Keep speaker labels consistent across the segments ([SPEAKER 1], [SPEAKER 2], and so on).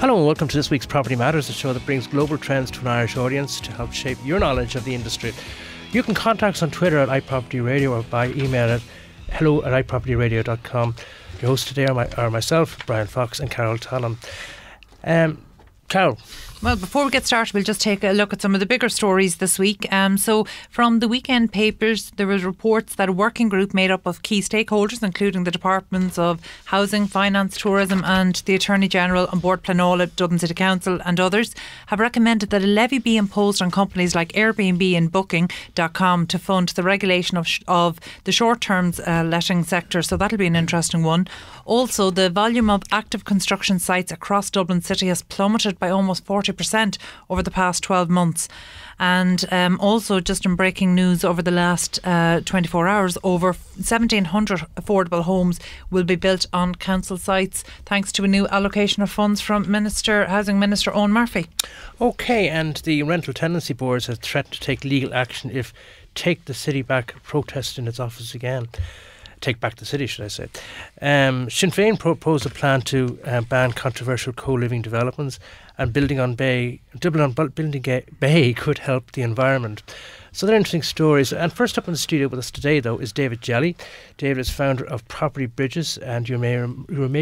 [SPEAKER 1] Hello and welcome to this week's Property Matters, a show that brings global trends to an Irish audience to help shape your knowledge of the industry. You can contact us on Twitter at iPropertyRadio or by email at hello@iPropertyRadio.com. Your hosts today are myself, Brian Fox, and Carol Tallon. Carol.
[SPEAKER 2] Well, before we get started, we'll just take a look at some of the bigger stories this week. So from the weekend papers, there was reports that a working group made up of key stakeholders, including the Departments of Housing, Finance, Tourism and the Attorney-General and Bord Pleanála, Dublin City Council and others, have recommended that a levy be imposed on companies like Airbnb and Booking.com to fund the regulation of the short-term letting sector. So that'll be an interesting one. Also, the volume of active construction sites across Dublin City has plummeted by almost 40% over the past 12 months. And also, just in breaking news, over the last 24 hours, over 1,700 affordable homes will be built on council sites thanks to a new allocation of funds from Housing Minister Owen Murphy.
[SPEAKER 1] OK, and the rental tenancy boards have threatened to take legal action if Take the City Back protest in its office again. Take back the city, should I say. Sinn Féin proposed a plan to ban controversial co-living developments, and building on Bay could help the environment. So they're interesting stories. And first up in the studio with us today, though, is David Jelly. David is founder of Property Bridges, and you may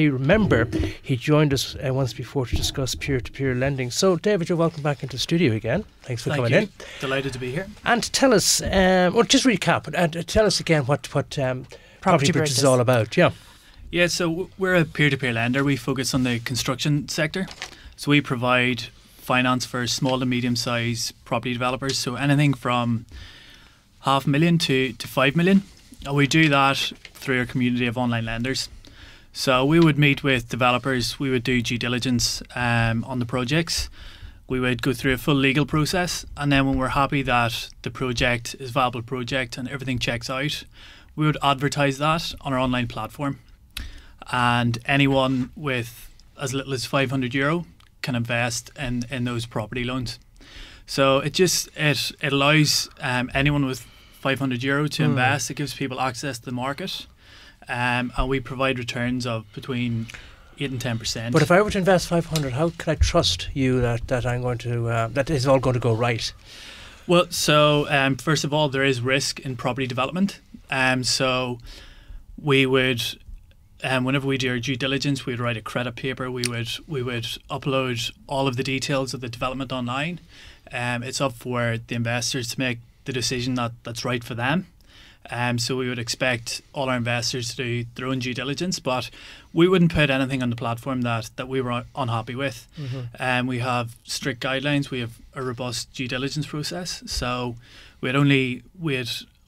[SPEAKER 1] remember he joined us once before to discuss peer-to-peer lending. So, David, you're welcome back into the studio again. Thanks for coming in.
[SPEAKER 3] Delighted to be here.
[SPEAKER 1] And tell us, just recap, and tell us again what Property Bridges is all about.
[SPEAKER 3] Yeah, so we're a peer-to-peer lender. We focus on the construction sector. So we provide finance for small to medium-sized property developers. So anything from $500,000 to $5 million. And we do that through our community of online lenders. So we would meet with developers. We would do due diligence on the projects. We would go through a full legal process. And then when we're happy that the project is a viable project and everything checks out, we would advertise that on our online platform, and anyone with as little as €500 can invest in those property loans. So it allows anyone with €500 to invest. It gives people access to the market, and we provide returns of between 8 and 10%.
[SPEAKER 1] But if I were to invest 500, how can I trust you that I'm going to that is all going to go right?
[SPEAKER 3] Well, so first of all, there is risk in property development. So we would, whenever we do our due diligence, we'd write a credit paper. We would upload all of the details of the development online. It's up for the investors to make the decision that's right for them. So we would expect all our investors to do their own due diligence, but we wouldn't put anything on the platform that we were unhappy with. We have strict guidelines. We have a robust due diligence process. So we'd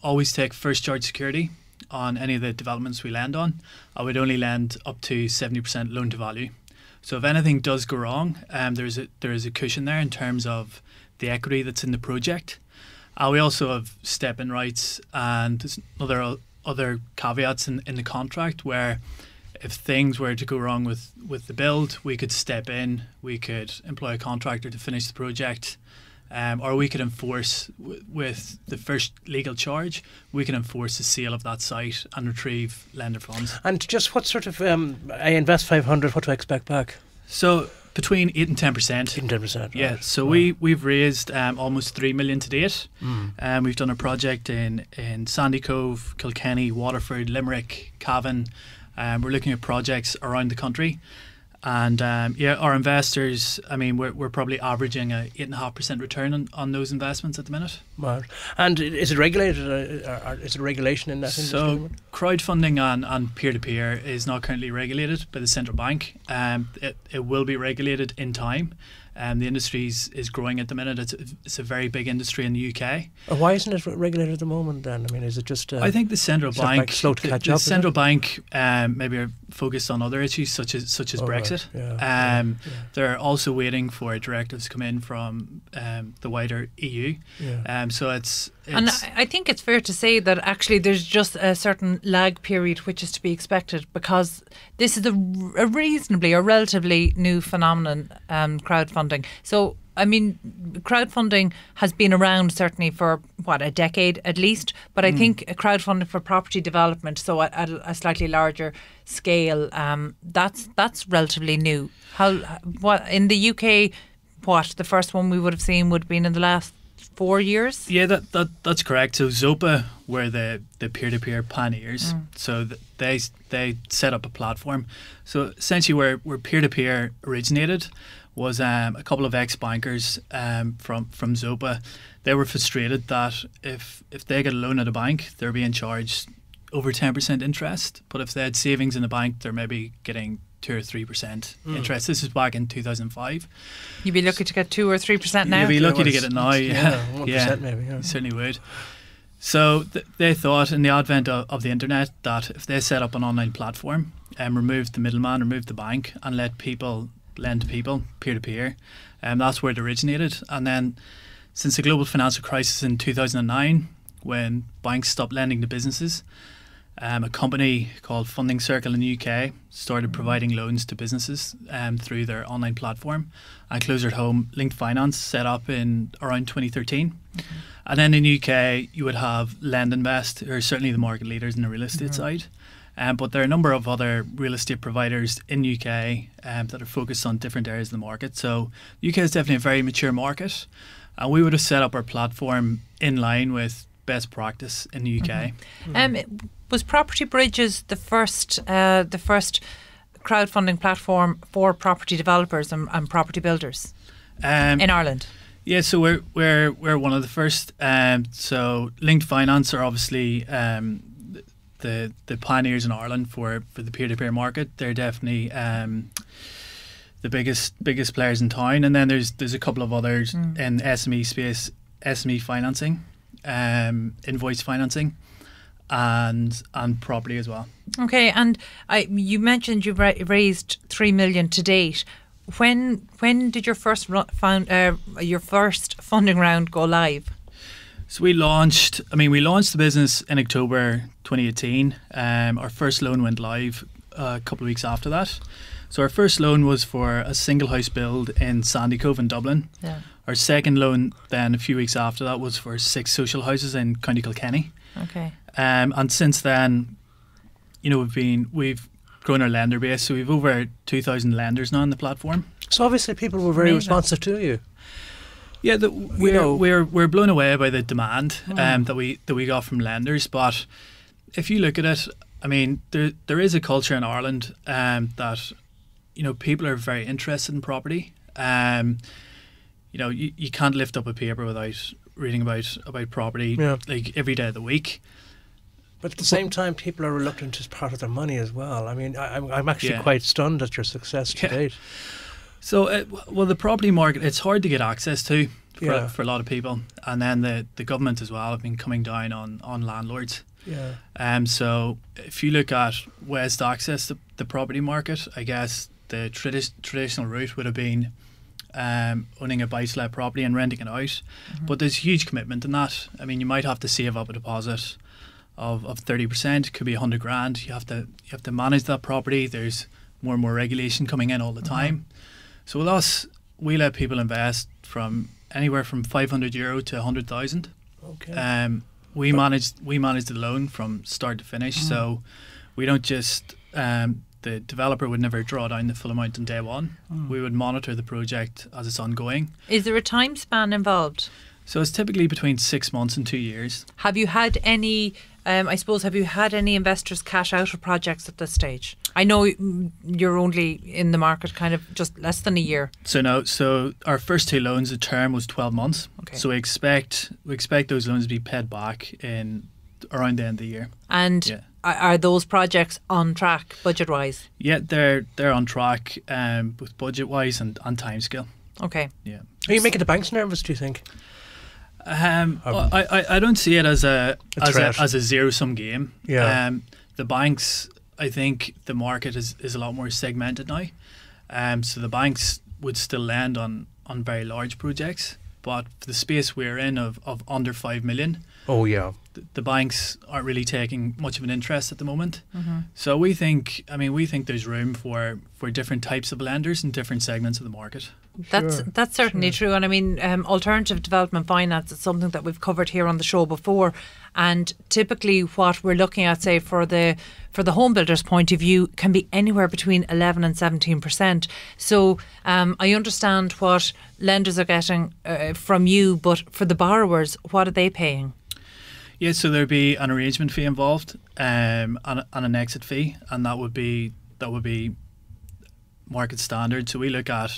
[SPEAKER 3] always take first charge security on any of the developments we lend on. I would only lend up to 70% loan to value. So if anything does go wrong, there is a cushion there in terms of the equity that's in the project. We also have step-in rights and other caveats in the contract where if things were to go wrong with the build, we could step in, we could employ a contractor to finish the project, or we could enforce with the first legal charge, we can enforce the sale of that site and retrieve lender funds.
[SPEAKER 1] And just what sort of, I invest 500, what do I expect back?
[SPEAKER 3] So between 8 and 10%. 8 and
[SPEAKER 1] 10%.
[SPEAKER 3] Yeah. Right. So we've raised almost $3 million to date. We've done a project in Sandy Cove, Kilkenny, Waterford, Limerick, Cavan. We're looking at projects around the country. And our investors, I mean, we're probably averaging a 8.5% return on those investments at the minute.
[SPEAKER 1] Wow. And is it regulated? Or is it regulation in that industry?
[SPEAKER 3] So crowdfunding and peer-to-peer is not currently regulated by the central bank. It will be regulated in time. The industry is growing at the minute. It's a very big industry in the UK.
[SPEAKER 1] Why isn't it regulated at the moment then? I mean, is it just...
[SPEAKER 3] I think the central bank...
[SPEAKER 1] slow to catch up,
[SPEAKER 3] the central bank maybe are focused on other issues such as Brexit.
[SPEAKER 1] Right.
[SPEAKER 3] They're also waiting for directives to come in from the wider EU. So it's...
[SPEAKER 2] And I think it's fair to say that actually there's just a certain lag period which is to be expected, because this is a relatively new phenomenon, crowdfunding. So I mean, crowdfunding has been around certainly for, a decade at least, but I think crowdfunding for property development, so at a slightly larger scale, that's relatively new. What in the UK, the first one we would have seen would have been in the last 4 years?
[SPEAKER 3] Yeah, that's correct. So Zopa were the peer-to-peer pioneers. So they set up a platform. So essentially where peer-to-peer originated was a couple of ex-bankers from Zopa. They were frustrated that if they get a loan at a bank, they're being charged over 10% interest. But if they had savings in the bank, they're maybe getting 2 or 3% interest. This is back in 2005.
[SPEAKER 2] You'd be lucky to get 2 or 3% now.
[SPEAKER 3] You'd be lucky to get it now.
[SPEAKER 1] Yeah, 1% maybe. Yeah.
[SPEAKER 3] You certainly would. So they thought in the advent of the internet that if they set up an online platform and removed the middleman, removed the bank, and let people lend to people peer-to-peer, that's where it originated. And then since the global financial crisis in 2009, when banks stopped lending to businesses, a company called Funding Circle in the UK started providing loans to businesses through their online platform. And closer at home, Linked Finance set up in around 2013. And then in the UK, you would have Lend Invest, who are certainly the market leaders in the real estate side. But there are a number of other real estate providers in the UK that are focused on different areas of the market. So the UK is definitely a very mature market. And we would have set up our platform in line with best practice in the UK.
[SPEAKER 2] Was Property Bridges the first crowdfunding platform for property developers and property builders in Ireland?
[SPEAKER 3] Yeah, so we're one of the first. So Linked Finance are obviously the pioneers in Ireland for the peer-to-peer market. They're definitely the biggest players in town, and then there's a couple of others in SME space, SME financing, invoice financing, and property as well. Okay,
[SPEAKER 2] and you mentioned you've raised 3 million to date. When did your first funding round go live?
[SPEAKER 3] So we launched the business in October 2018. Our first loan went live a couple of weeks after that. So our first loan was for a single house build in Sandycove in Dublin. Yeah. Our second loan then a few weeks after that was for 6 social houses in County Kilkenny.
[SPEAKER 2] Okay.
[SPEAKER 3] And since then, we've grown our lender base. So we've over 2,000 lenders now on the platform.
[SPEAKER 1] So obviously people were very responsive to you.
[SPEAKER 3] Yeah, we're blown away by the demand that we got from lenders. But if you look at it, I mean, there is a culture in Ireland that people are very interested in property. You can't lift up a paper without reading about property like every day of the week.
[SPEAKER 1] But at the same time, people are reluctant as part of their money as well. I mean, I'm actually quite stunned at your success to date.
[SPEAKER 3] So, the property market, it's hard to get access to for a lot of people. And then the government as well have been coming down on landlords. Yeah. So if you look at ways to access the property market, I guess the traditional route would have been owning a buy-to-let property and renting it out. But there's huge commitment in that. I mean, you might have to save up a deposit of 30%, could be 100 grand. You have to manage that property. There's more and more regulation coming in all the time. So with us, we let people invest from anywhere from €500 to 100,000.
[SPEAKER 1] Okay.
[SPEAKER 3] We manage the loan from start to finish. So we don't just the developer would never draw down the full amount on day one. We would monitor the project as it's ongoing.
[SPEAKER 2] Is there a time span involved?
[SPEAKER 3] So it's typically between 6 months and 2 years.
[SPEAKER 2] Have you had any investors cash out of projects at this stage? I know you're only in the market kind of just less than a year.
[SPEAKER 3] So our first 2 loans, the term was 12 months. Okay. So we expect those loans to be paid back in around the end of the year.
[SPEAKER 2] And are those projects on track budget wise?
[SPEAKER 3] Yeah, they're on track both budget wise and timescale.
[SPEAKER 2] Okay.
[SPEAKER 3] Yeah.
[SPEAKER 1] Are you making the banks nervous, do you think?
[SPEAKER 3] I don't see it as a zero-sum game. Yeah. The banks, I think the market is a lot more segmented now. So the banks would still lend on very large projects, but for the space we're in of under 5 million,
[SPEAKER 1] Oh yeah.
[SPEAKER 3] The banks aren't really taking much of an interest at the moment. So we think there's room for different types of lenders in different segments of the market.
[SPEAKER 2] That's certainly true. And I mean, alternative development finance is something that we've covered here on the show before. And typically what we're looking at, say, for the home builder's point of view, can be anywhere between 11 and 17%. So I understand what lenders are getting from you, but for the borrowers, what are they paying?
[SPEAKER 3] Yeah, so there'd be an arrangement fee involved, and an exit fee, and that would be market standard. So we look at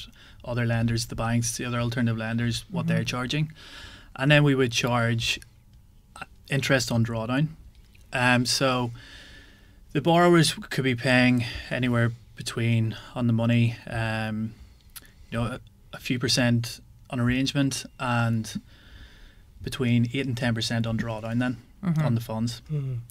[SPEAKER 3] other lenders, the banks, the other alternative lenders, what they're charging, and then we would charge interest on drawdown. So the borrowers could be paying anywhere between, on the money, a few percent on arrangement and between 8 and 10% on drawdown then on the funds.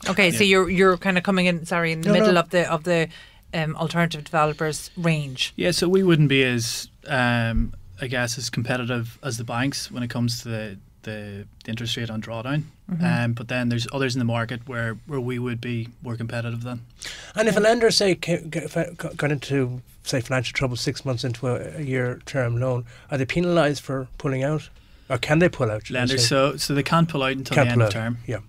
[SPEAKER 2] Okay, so you're kind of coming in, in the middle of the alternative developers range.
[SPEAKER 3] Yeah, so we wouldn't be as as competitive as the banks when it comes to the interest rate on drawdown. But then there's others in the market where we would be more competitive then.
[SPEAKER 1] And if a lender, say, got into, say, financial trouble 6 months into a year term loan, are they penalised for pulling out? Or can they pull out?
[SPEAKER 3] Lenders, so they can't pull out until the end of term.
[SPEAKER 1] Yeah.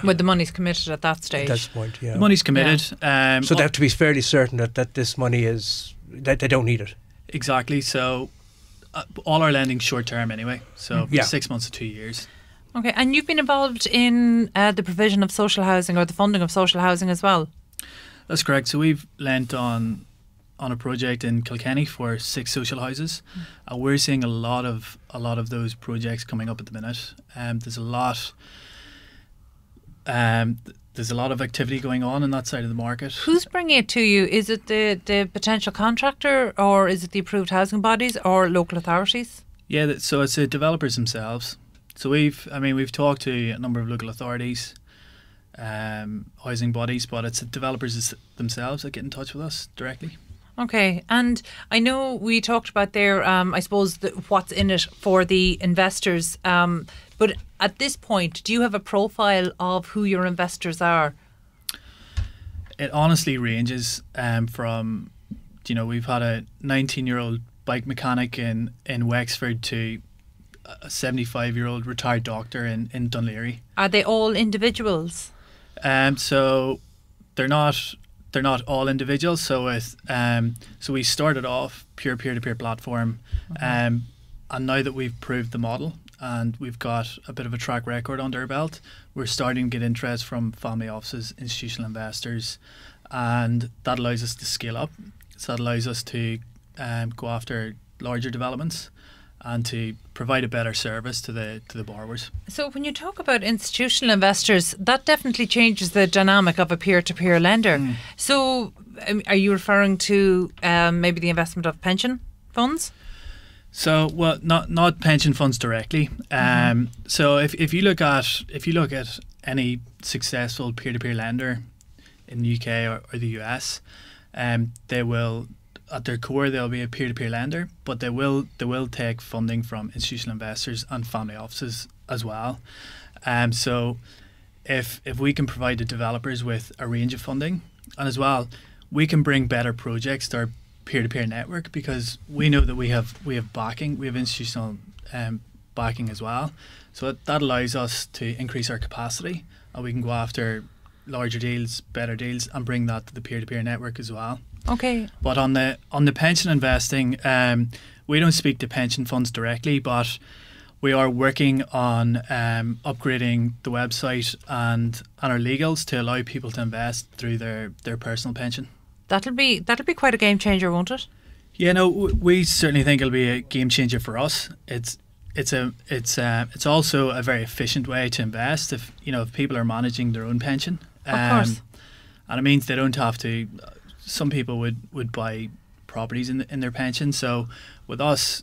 [SPEAKER 2] But the money's committed at that stage.
[SPEAKER 1] That's the point, yeah.
[SPEAKER 3] The money's committed.
[SPEAKER 1] So they have to be fairly certain that this money is, that they don't need it.
[SPEAKER 3] Exactly. So all our lending's short term anyway. So 6 months to 2 years.
[SPEAKER 2] Okay, and you've been involved in the provision of social housing or the funding of social housing as well?
[SPEAKER 3] That's correct. So we've lent on a project in Kilkenny for 6 social houses. We're seeing a lot of those projects coming up at the minute. There's a lot of activity going on that side of the market.
[SPEAKER 2] Who's bringing it to you? Is it the potential contractor, or is it the approved housing bodies or local authorities? Yeah,
[SPEAKER 3] so it's the developers themselves. So we've talked to a number of local authorities, housing bodies, but it's the developers themselves that get in touch with us directly.
[SPEAKER 2] Okay, and I know we talked about there, I suppose, what's in it for the investors. But at this point, do you have a profile of who your investors are?
[SPEAKER 3] It honestly ranges from, we've had a 19-year-old bike mechanic in Wexford to a 75-year-old retired doctor in Dunleary.
[SPEAKER 2] Are they all individuals?
[SPEAKER 3] So they're not all individuals. So so we started off pure peer-to-peer platform, and now that we've proved the model and we've got a bit of a track record under our belt, we're starting to get interest from family offices, institutional investors, and that allows us to scale up. So that allows us to go after larger developments and to provide a better service to the borrowers.
[SPEAKER 2] So when you talk about institutional investors, that definitely changes the dynamic of a peer-to-peer lender. So are you referring to maybe the investment of pension funds?
[SPEAKER 3] So, well, not pension funds directly. So if you look at any successful peer-to-peer lender in the UK or the US, they will, at their core, they'll be a peer-to-peer lender, but they will take funding from institutional investors and family offices as well. So if we can provide the developers with a range of funding, and as well, we can bring better projects to our peer-to-peer network, because we know that we have backing, we have institutional backing as well. So that allows us to increase our capacity, and we can go after larger deals, better deals, and bring that to the peer-to-peer network as well.
[SPEAKER 2] Okay.
[SPEAKER 3] But on the pension investing, we don't speak to pension funds directly, but we are working on upgrading the website and our legals to allow people to invest through their personal pension.
[SPEAKER 2] That'll be quite a game changer, won't it?
[SPEAKER 3] Yeah, no, we certainly think it'll be a game changer for us. It's also a very efficient way to invest if people are managing their own pension.
[SPEAKER 2] Of course.
[SPEAKER 3] And it means they don't have to. Some people would buy properties in their pension. So with us,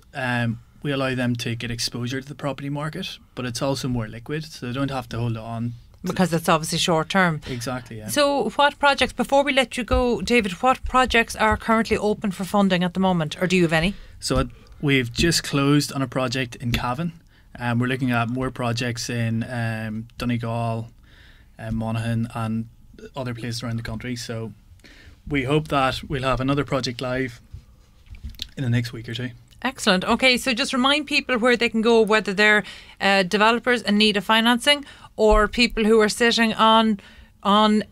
[SPEAKER 3] we allow them to get exposure to the property market, but it's also more liquid, so they don't have to hold on.
[SPEAKER 2] Because it's obviously short term.
[SPEAKER 3] Exactly, yeah.
[SPEAKER 2] So what projects, before we let you go, David, what projects are currently open for funding at the moment, or do you have any?
[SPEAKER 3] So we've just closed on a project in Cavan. We're looking at more projects in Donegal, Monaghan and other places around the country. So we hope that we'll have another project live in the next week or two.
[SPEAKER 2] Excellent. Okay, so just remind people where they can go, whether they're developers in need of financing or people who are sitting on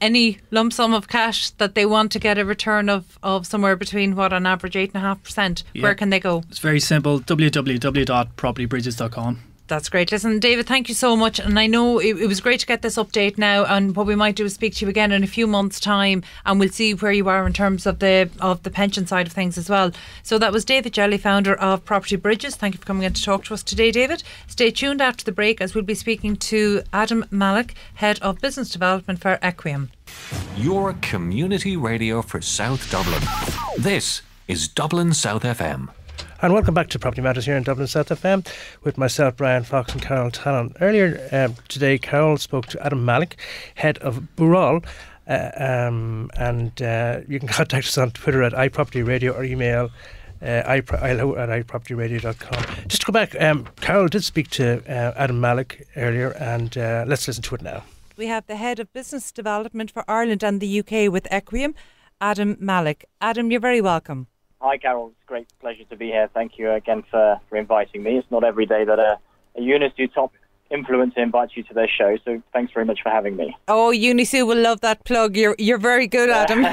[SPEAKER 2] any lump sum of cash that they want to get a return of somewhere between, on average, 8.5%. Yeah. Where can they go?
[SPEAKER 3] It's very simple, www.propertybridges.com.
[SPEAKER 2] That's great. Listen, David, thank you so much. And I know it was great to get this update now. And what we might do is speak to you again in a few months' time, and we'll see where you are in terms of the pension side of things as well. So that was David Jelly, founder of Property Bridges. Thank you for coming in to talk to us today, David. Stay tuned after the break, as we'll be speaking to Adam Malik, Head of Business Development for Equiem.
[SPEAKER 4] Your community radio for South Dublin. This is Dublin South FM.
[SPEAKER 1] And welcome back to Property Matters here in Dublin South FM with myself, Brian Fox, and Carol Talon. Earlier today, Carol spoke to Adam Malik, Head of Burrell, and you can contact us on Twitter at iPropertyRadio or email hello@iPropertyRadio.com. Just to go back, Carol did speak to Adam Malik earlier, and let's listen to it now.
[SPEAKER 2] We have the Head of Business Development for Ireland and the UK with Equiem, Adam Malik. Adam, you're very welcome.
[SPEAKER 5] Hi, Carol. It's a great pleasure to be here. Thank you again for inviting me. It's not every day that a Unisu top influencer invites you to their show, so thanks very much for having me.
[SPEAKER 2] Oh, Unisu will love that plug. You're very good, Adam.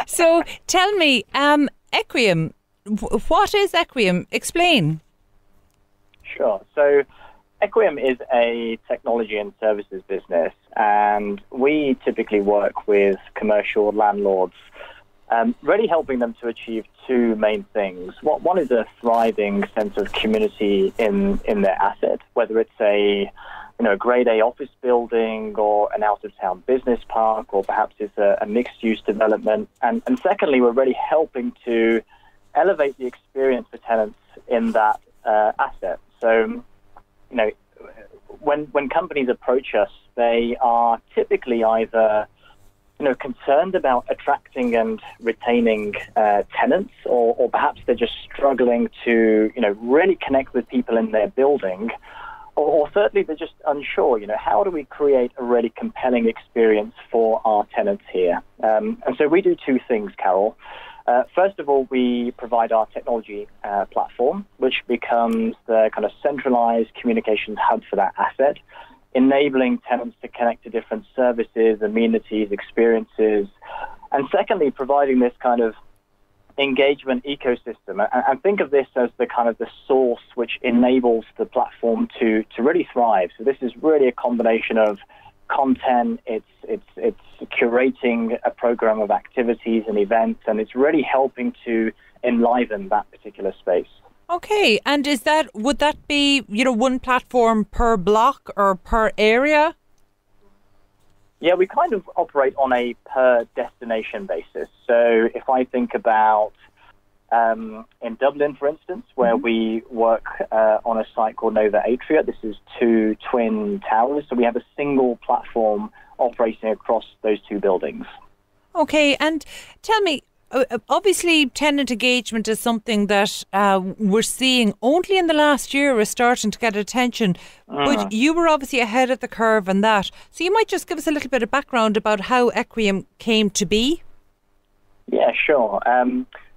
[SPEAKER 2] So tell me, Equiem, what is Equiem? Explain.
[SPEAKER 5] Sure. So Equiem is a technology and services business, and we typically work with commercial landlords, really helping them to achieve two main things. One is a thriving sense of community in their asset, whether it's a grade A office building or an out-of-town business park, or perhaps it's a mixed-use development. And secondly, we're really helping to elevate the experience for tenants in that asset. So, when companies approach us, they are typically either concerned about attracting and retaining tenants, or perhaps they're just struggling to, really connect with people in their building, or thirdly, they're just unsure, how do we create a really compelling experience for our tenants here? And so we do two things, Carol. First of all, we provide our technology platform, which becomes the kind of centralized communications hub for that asset, enabling tenants to connect to different services, amenities, experiences, and secondly, providing this kind of engagement ecosystem. And think of this as the kind of the source which enables the platform to really thrive. So this is really a combination of content, it's curating a program of activities and events, and it's really helping to enliven that particular space.
[SPEAKER 2] Okay, and would that be, one platform per block or per area?
[SPEAKER 5] Yeah, we kind of operate on a per destination basis. So if I think about in Dublin, for instance, where we work on a site called Nova Atria, this is two twin towers. So we have a single platform operating across those two buildings. Okay,
[SPEAKER 2] and tell me, obviously, tenant engagement is something that we're seeing only in the last year is starting to get attention. But you were obviously ahead of the curve on that. So you might just give us a little bit of background about how Equiem came to be?
[SPEAKER 5] Yeah, sure.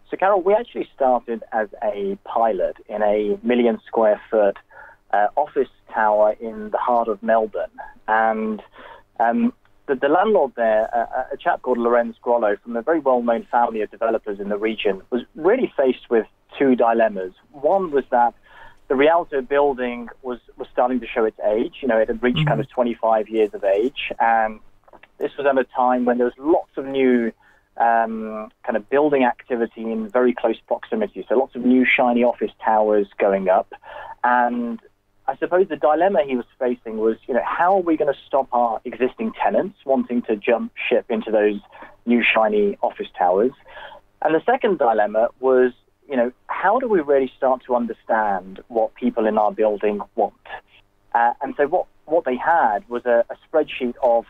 [SPEAKER 5] So, Carol, we actually started as a pilot in a 1 million square foot office tower in the heart of Melbourne. And the landlord there, a chap called Lorenz Grollo, from a very well-known family of developers in the region, was really faced with two dilemmas. One was that the Rialto building was starting to show its age. It had reached kind of 25 years of age. And this was at a time when there was lots of new kind of building activity in very close proximity. So lots of new shiny office towers going up. And I suppose the dilemma he was facing was, how are we going to stop our existing tenants wanting to jump ship into those new shiny office towers? And the second dilemma was, how do we really start to understand what people in our building want? And so what they had was a spreadsheet of,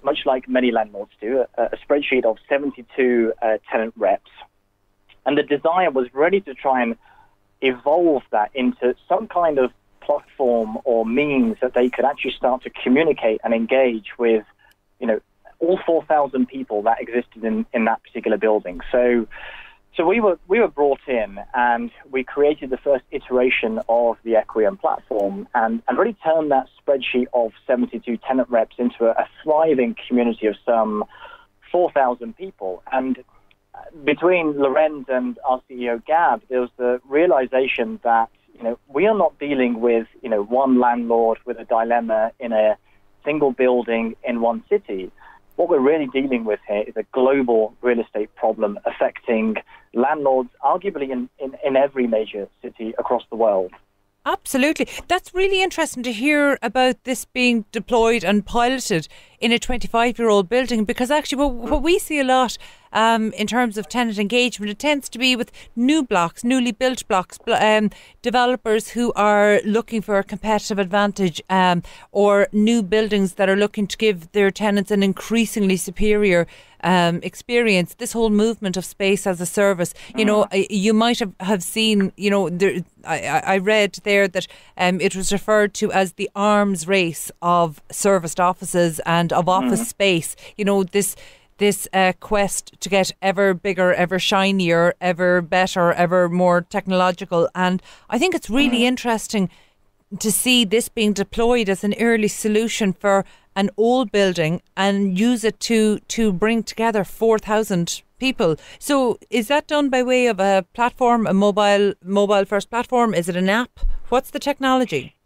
[SPEAKER 5] much like many landlords do, a spreadsheet of 72 tenant reps. And the desire was really to try and evolve that into some kind of platform or means that they could actually start to communicate and engage with, all 4,000 people that existed in that particular building. So we were brought in, and we created the first iteration of the Equiem platform, and really turned that spreadsheet of 72 tenant reps into a thriving community of some 4,000 people. And between Lorenz and our CEO Gab, there was the realization that we are not dealing with one landlord with a dilemma in a single building in one city. What we're really dealing with here is a global real estate problem affecting landlords, arguably in every major city across the world.
[SPEAKER 2] Absolutely. That's really interesting to hear about this being deployed and piloted in a 25-year-old building, because actually what we see a lot in terms of tenant engagement, it tends to be with newly built blocks, developers who are looking for a competitive advantage, or new buildings that are looking to give their tenants an increasingly superior experience. This whole movement of space as a service, you might have seen, I read there that it was referred to as the arms race of serviced offices and of office space. This quest to get ever bigger, ever shinier, ever better, ever more technological. And I think it's really interesting to see this being deployed as an early solution for an old building and use it to bring together 4,000 people. So is that done by way of a platform, a mobile first platform? Is it an app? What's the technology?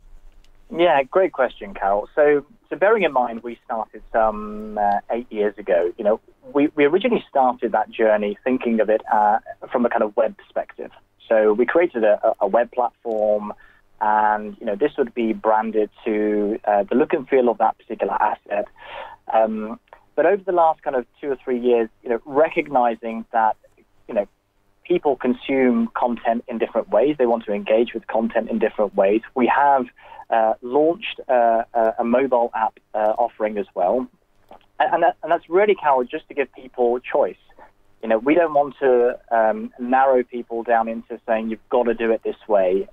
[SPEAKER 5] Yeah, great question, Carol. So bearing in mind, we started some 8 years ago. We originally started that journey thinking of it from a kind of web perspective. So we created a web platform, and this would be branded to the look and feel of that particular asset. But over the last kind of 2 or 3 years, recognizing that people consume content in different ways, they want to engage with content in different ways. We have launched a mobile app offering as well, and that's really, Carol, just to give people choice. We don't want to narrow people down into saying you've got to do it this way.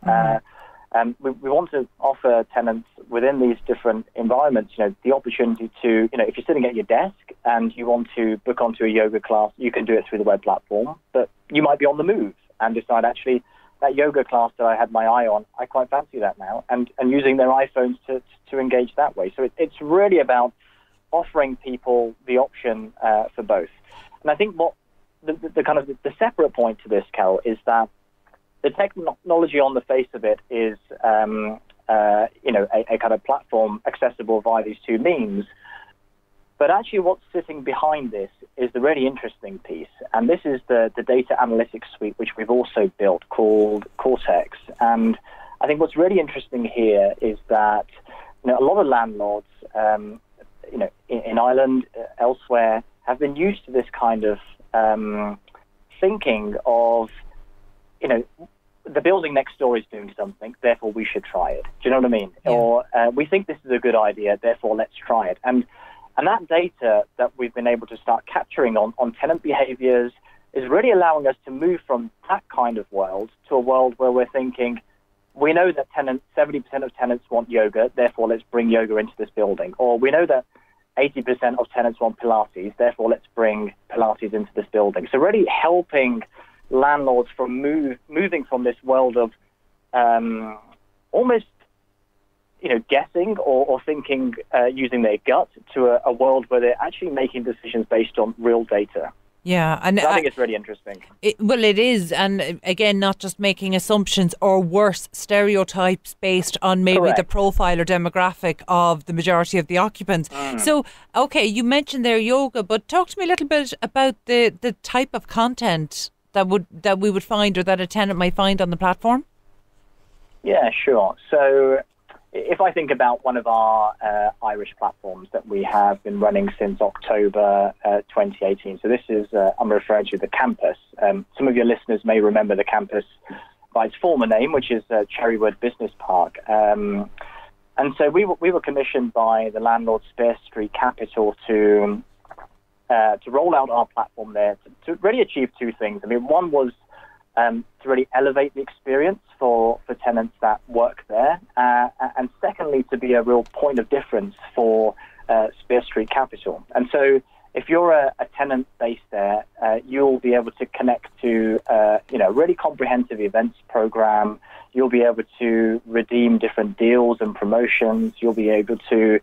[SPEAKER 5] We want to offer tenants within these different environments, the opportunity to, if you're sitting at your desk and you want to book onto a yoga class, you can do it through the web platform. But you might be on the move and decide, actually, that yoga class that I had my eye on, I quite fancy that now, and using their iPhones to engage that way. So it's really about offering people the option for both. And I think what the kind of the separate point to this, Cal, is that the technology on the face of it is, a kind of platform accessible via these two means. But actually what's sitting behind this is the really interesting piece. And this is the data analytics suite, which we've also built, called Cortex. And I think what's really interesting here is that, a lot of landlords, in Ireland, elsewhere, have been used to this kind of thinking of, the building next door is doing something, therefore we should try it. Do you know what I mean? Yeah. Or we think this is a good idea, therefore let's try it. And that data that we've been able to start capturing on tenant behaviors is really allowing us to move from that kind of world to a world where we're thinking, we know that 70% of tenants want yoga, therefore let's bring yoga into this building. Or we know that 80% of tenants want Pilates, therefore let's bring Pilates into this building. So really helping landlords from moving from this world of almost guessing or thinking using their gut to a world where they're actually making decisions based on real data.
[SPEAKER 2] Yeah, and
[SPEAKER 5] so I think it's really interesting.
[SPEAKER 2] It is, and again, not just making assumptions or worse, stereotypes based on maybe
[SPEAKER 5] Correct.
[SPEAKER 2] The profile or demographic of the majority of the occupants. So, okay, you mentioned there yoga, but talk to me a little bit about the type of content that we would find, or that a tenant might find on the platform. Yeah,
[SPEAKER 5] sure. So if I think about one of our Irish platforms that we have been running since October 2018, so this is, I'm referring to the campus. Some of your listeners may remember the campus by its former name, which is Cherrywood Business Park. And so we were commissioned by the landlord Spare Street Capital to roll out our platform there to really achieve two things. I mean, one was to really elevate the experience for tenants that work there, and secondly, to be a real point of difference for Spear Street Capital. And so if you're a tenant based there, you'll be able to connect to a really comprehensive events program. You'll be able to redeem different deals and promotions. You'll be able to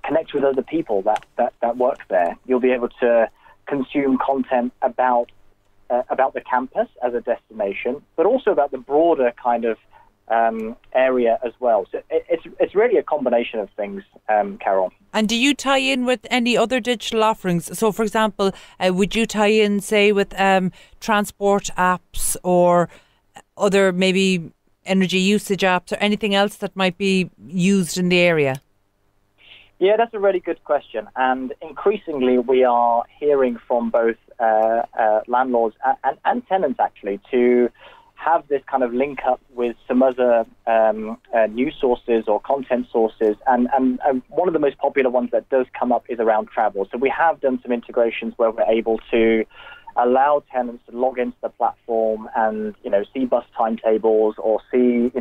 [SPEAKER 5] connect with other people that work there. You'll be able to consume content about the campus as a destination, but also about the broader kind of area as well. So it's really a combination of things, Carol.
[SPEAKER 2] And do you tie in with any other digital offerings? So, for example, would you tie in, say, with transport apps or other maybe energy usage apps or anything else that might be used in the area?
[SPEAKER 5] Yeah, that's a really good question. And increasingly, we are hearing from both landlords and tenants, actually, to have this kind of link up with some other news sources or content sources. And one of the most popular ones that does come up is around travel. So we have done some integrations where we're able to allow tenants to log into the platform and, see bus timetables or see,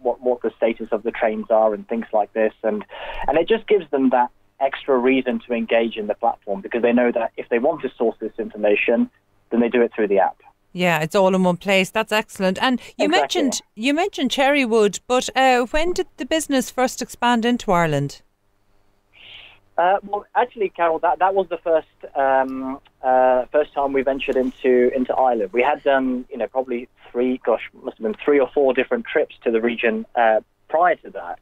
[SPEAKER 5] what the status of the trains are and things like this. And it just gives them that extra reason to engage in the platform, because they know that if they want to source this information, then they do it through the app.
[SPEAKER 2] Yeah, it's all in one place. That's excellent. And you mentioned Cherrywood, but when did the business first expand into Ireland?
[SPEAKER 5] Well, actually, Carol, that was the first time we ventured into Ireland. We had done, probably must have been 3 or 4 different trips to the region prior to that.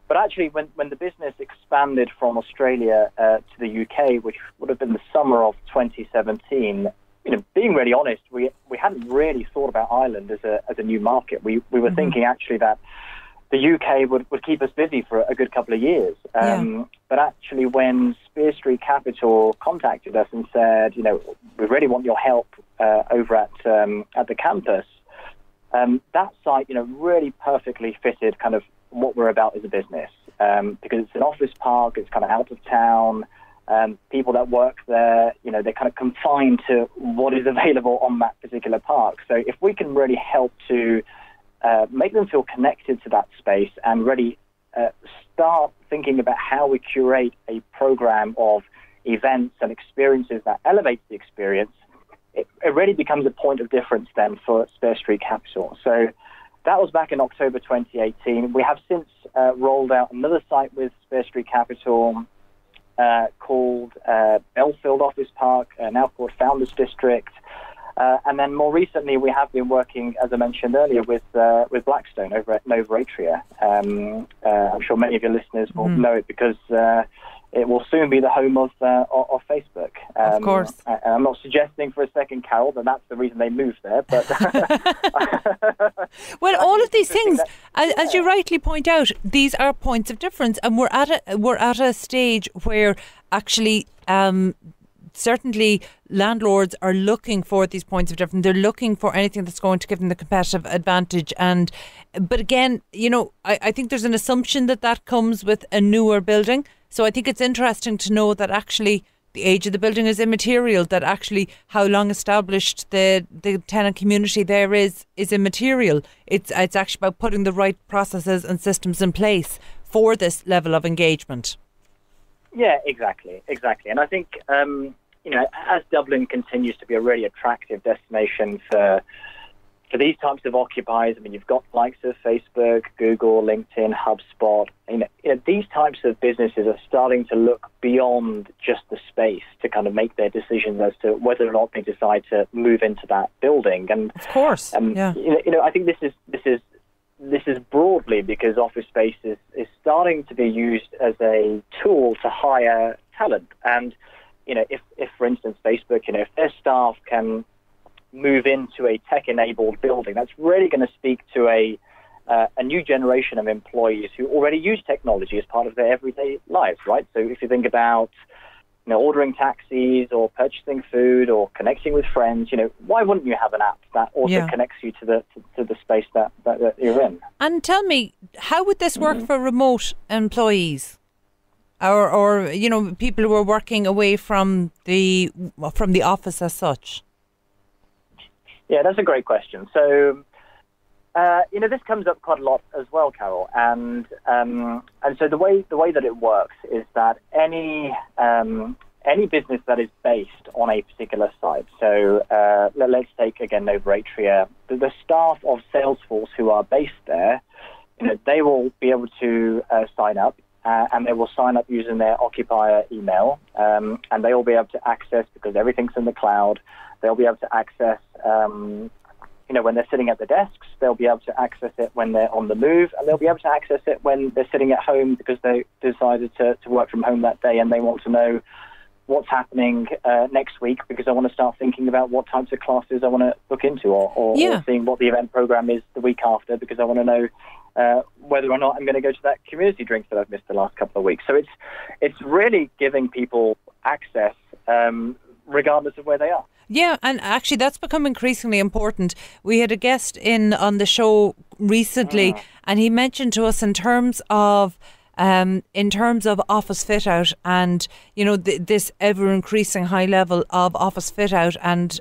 [SPEAKER 5] But actually, when the business expanded from Australia to the UK, which would have been the summer of 2017, being really honest, we hadn't really thought about Ireland as a new market. We were thinking actually that the UK would keep us busy for a good couple of years. But actually, when Spear Street Capital contacted us and said, we really want your help over at the campus, that site, really perfectly fitted kind of what we're about as a business, because it's an office park, it's kind of out of town. People that work there, they're kind of confined to what is available on that particular park. So if we can really help to make them feel connected to that space and really start thinking about how we curate a program of events and experiences that elevates the experience, it really becomes a point of difference then for Spear Street Capital. So that was back in October 2018. We have since rolled out another site with Spear Street Capital called Belfield Office Park, now called Founders District. And then more recently, we have been working, as I mentioned earlier, with Blackstone over at Nova Atria. I'm sure many of your listeners will know it because it will soon be the home of Facebook.
[SPEAKER 2] Of course.
[SPEAKER 5] And I'm not suggesting for a second, Carol, that that's the reason they moved there. But
[SPEAKER 2] well, all of these things, as you rightly point out, these are points of difference, and we're at a stage where actually. Certainly, landlords are looking for these points of difference. They're looking for anything that's going to give them the competitive advantage. But again, I think there's an assumption that comes with a newer building. So I think it's interesting to know that actually the age of the building is immaterial. That actually how long established the tenant community there is immaterial. It's actually about putting the right processes and systems in place for this level of engagement.
[SPEAKER 5] Yeah, exactly. And I think. As Dublin continues to be a really attractive destination for these types of occupiers, I mean, you've got the likes of Facebook, Google, LinkedIn, HubSpot. These types of businesses are starting to look beyond just the space to kind of make their decisions as to whether or not they decide to move into that building. And
[SPEAKER 2] of course, yeah.
[SPEAKER 5] I think this is broadly because office space is starting to be used as a tool to hire talent. And if for instance, Facebook, if their staff can move into a tech-enabled building, that's really going to speak to a new generation of employees who already use technology as part of their everyday lives, right? So if you think about, ordering taxis or purchasing food or connecting with friends, why wouldn't you have an app that also connects you to the space that you're in? And
[SPEAKER 2] tell me, how would this work for remote employees? Or people who are working away from the office as such?
[SPEAKER 5] Yeah, that's a great question. So This comes up quite a lot as well, Carol, and so the way that it works is that any business that is based on a particular site. So let's take again Nova Atria. The staff of Salesforce who are based there, they will be able to sign up, and they will sign up using their occupier email, and they will be able to access, because everything's in the cloud. They'll be able to access. When they're sitting at the desks, they'll be able to access it when they're on the move, and they'll be able to access it when they're sitting at home because they decided to work from home that day and they want to know what's happening next week because I want to start thinking about what types of classes I want to look into or seeing what the event program is the week after because I want to know whether or not I'm going to go to that community drink that I've missed the last couple of weeks. So it's really giving people access regardless of where they are.
[SPEAKER 2] Yeah, and actually that's become increasingly important. We had a guest on the show recently, and he mentioned to us in terms of office fit out and this ever increasing high level of office fit out and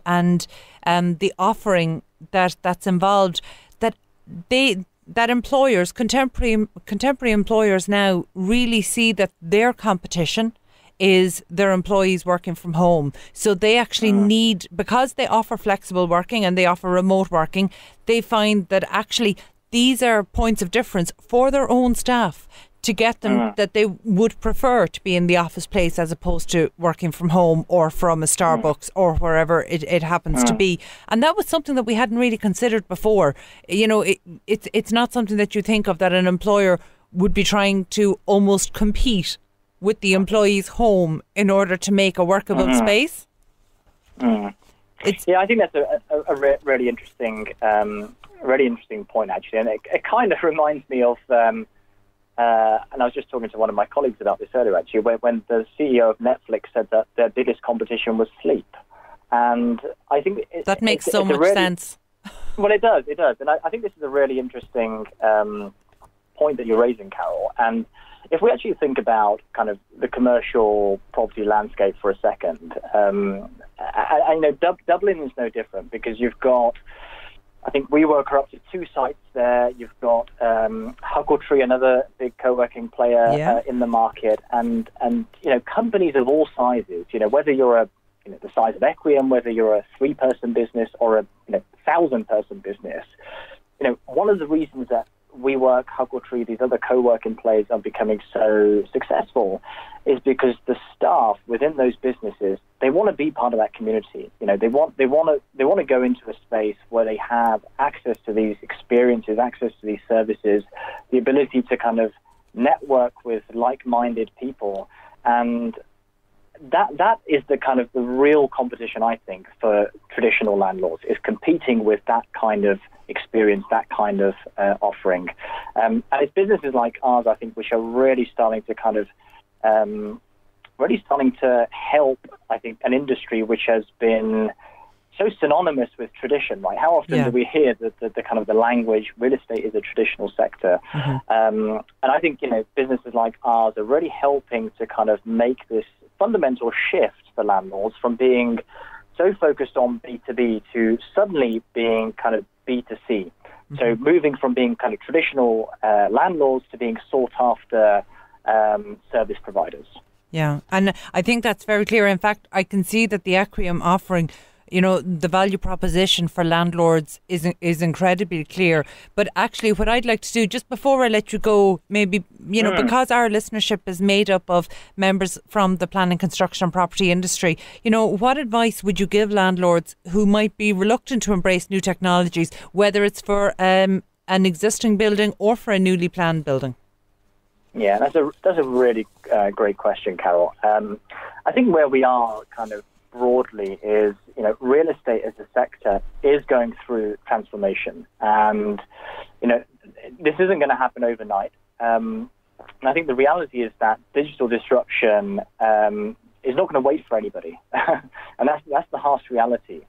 [SPEAKER 2] the offering that's involved, that employers, contemporary employers now really see that their competition is their employees working from home. So they actually need, because they offer flexible working and they offer remote working, they find that actually these are points of difference for their own staff to get them that they would prefer to be in the office place as opposed to working from home or from a Starbucks or wherever it happens to be. And that was something that we hadn't really considered before. It's not something that you think of, that an employer would be trying to almost compete with the employee's home in order to make a workable space. I think that's a really interesting point, actually, and it kind of reminds me of. And I was just talking to one of my colleagues about this earlier, actually, when the CEO of Netflix said that their biggest competition was sleep, and I think that makes so much sense.
[SPEAKER 5] Well, it does, and I think this is a really interesting point that you're raising, Carol, and. If we actually think about kind of the commercial property landscape for a second, I know Dublin is no different because you've got, I think WeWork are up to 2 sites there. You've got Huckletree, another big co-working player in the market, and companies of all sizes. Whether you're the size of Equiem, whether you're a 3-person business or a 1,000-person business. One of the reasons that WeWork, Huckletree, these other co-working players are becoming so successful is because the staff within those businesses, they want to be part of that community. They want to go into a space where they have access to these experiences, access to these services, the ability to kind of network with like-minded people, and that is the kind of the real competition, I think, for traditional landlords, is competing with that kind of experience, that kind of offering. And it's businesses like ours, I think, which are really starting to kind of, help, I think, an industry which has been so synonymous with tradition, right? How often do we hear the kind of the language, real estate is a traditional sector? And I think, businesses like ours are really helping to kind of make this fundamental shift for landlords from being so focused on B2B to suddenly being kind of B2C. So moving from being kind of traditional landlords to being sought after service providers. Yeah,
[SPEAKER 2] and I think that's very clear. In fact, I can see that the Equiem offering, the value proposition for landlords is incredibly clear. But actually, what I'd like to do, just before I let you go, maybe, because our listenership is made up of members from the planning, construction and property industry, what advice would you give landlords who might be reluctant to embrace new technologies, whether it's for an existing building or for a newly planned building?
[SPEAKER 5] Yeah, that's a really great question, Carol. I think where we are kind of broadly is, real estate as a sector is going through transformation, and this isn't going to happen overnight. And I think the reality is that digital disruption is not going to wait for anybody, and that's the harsh reality.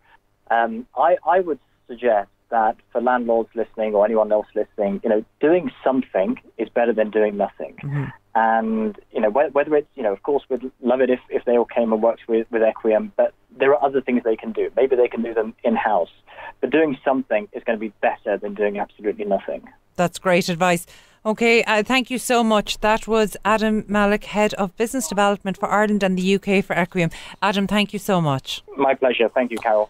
[SPEAKER 5] I would suggest that for landlords listening or anyone else listening, doing something is better than doing nothing. And, whether it's, of course, we'd love it if they all came and worked with Equiem, but there are other things they can do. Maybe they can do them in-house. But doing something is going to be better than doing absolutely nothing.
[SPEAKER 2] That's great advice. Okay, thank you so much. That was Adam Malik, Head of Business Development for Ireland and the UK for Equiem. Adam, thank you so much.
[SPEAKER 5] My pleasure. Thank you, Carol.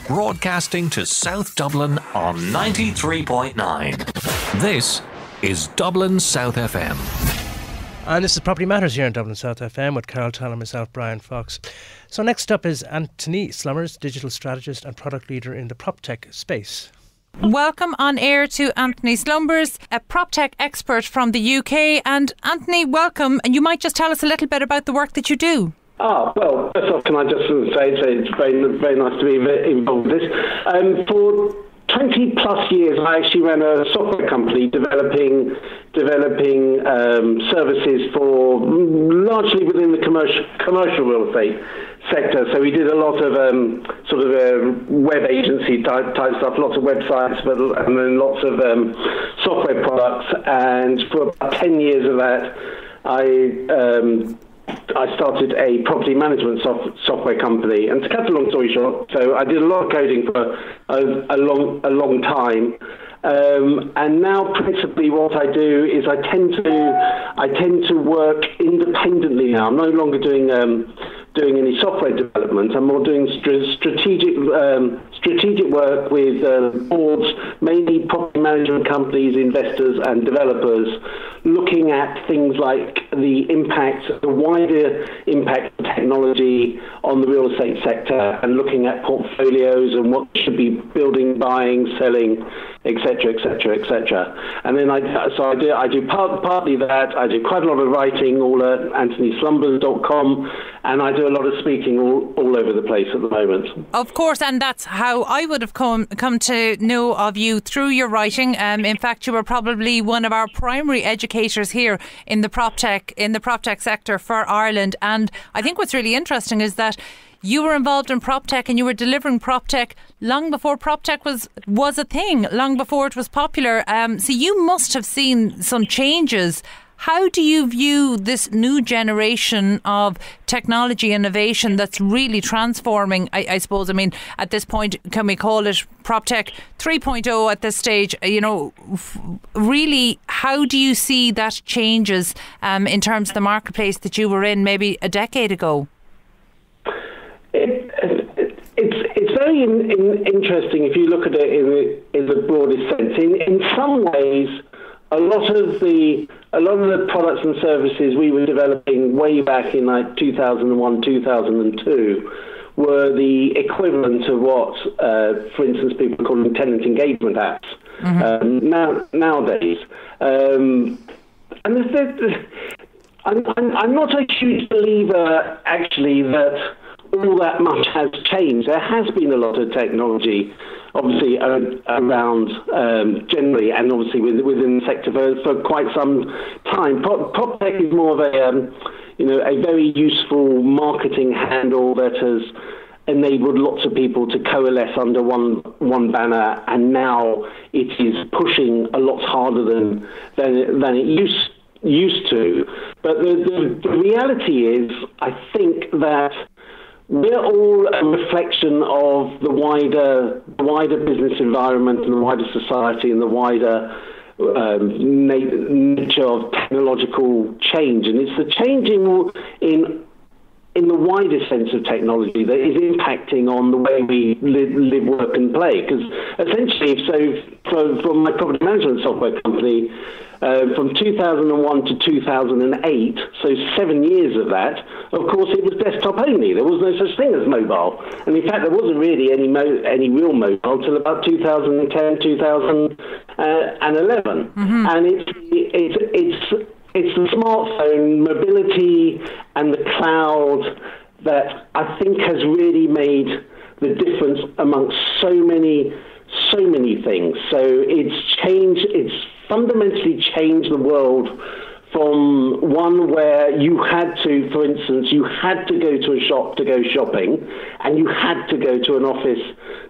[SPEAKER 4] Broadcasting to South Dublin on 93.9. This is Dublin South FM.
[SPEAKER 1] And this is Property Matters here in Dublin South FM with Carol Tall and myself, Brian Fox. So next up is Antony Slumbers, digital strategist and product leader in the Proptech space.
[SPEAKER 2] Welcome on air to Antony Slumbers, a Proptech expert from the UK. And Antony, welcome. And you might just tell us a little bit about the work that you do.
[SPEAKER 6] Well, first off, can I just say it's very, very nice to be involved with this. For 20 plus years, I actually ran a software company developing services for largely within the commercial real estate sector. So we did a lot of web agency type stuff, lots of websites, and then lots of software products. And for about 10 years of that, I started a property management software company. And to cut a long story short, so I did a lot of coding for a long time. And now principally what I do is I tend to work independently now. I'm no longer doing any software development. I'm more doing strategic work with boards, mainly property management companies, investors and developers, looking at things like the wider impact of technology on the real estate sector, and looking at portfolios and what should be building, buying, selling, etc., etc., etc. And then I do partly that. I do quite a lot of writing, all at AntonySlumbers.com, and I do a lot of speaking all over the place at the moment.
[SPEAKER 2] Of course, and that's how I would have come to know of you, through your writing. In fact, you were probably one of our primary educators here in the Proptech sector for Ireland. And I think what's really interesting is that you were involved in Proptech and you were delivering Proptech long before Proptech was a thing, long before it was popular. So you must have seen some changes. How do you view this new generation of technology innovation that's really transforming, I suppose, I mean, at this point, can we call it Proptech 3.0 at this stage? Really, how do you see that changes in terms of the marketplace that you were in maybe a decade ago?
[SPEAKER 6] It's very interesting if you look at it in the broadest sense. In some ways, a lot of the products and services we were developing way back in like 2001, 2002 were the equivalent of what, for instance, people are calling tenant engagement apps nowadays. And I'm not a huge believer, actually, that all that much has changed. There has been a lot of technology, obviously, around generally, and obviously within the sector for quite some time. Proptech is more of a very useful marketing handle that has enabled lots of people to coalesce under one banner, and now it is pushing a lot harder than it used to. But the reality is, I think that we're all a reflection of the wider business environment and the wider society and the wider nature of technological change. And it's the changing in the widest sense of technology that is impacting on the way we live, work and play. Because essentially, for my property management software company, from 2001 to 2008, so 7 years of that, of course, it was desktop only. There was no such thing as mobile. And in fact, there wasn't really any real mobile till about 2010, 2011. Mm-hmm. And it's the smartphone, mobility, and the cloud that I think has really made the difference amongst so many things. So it's fundamentally changed the world from one where you had to, for instance, you had to go to a shop to go shopping, and you had to go to an office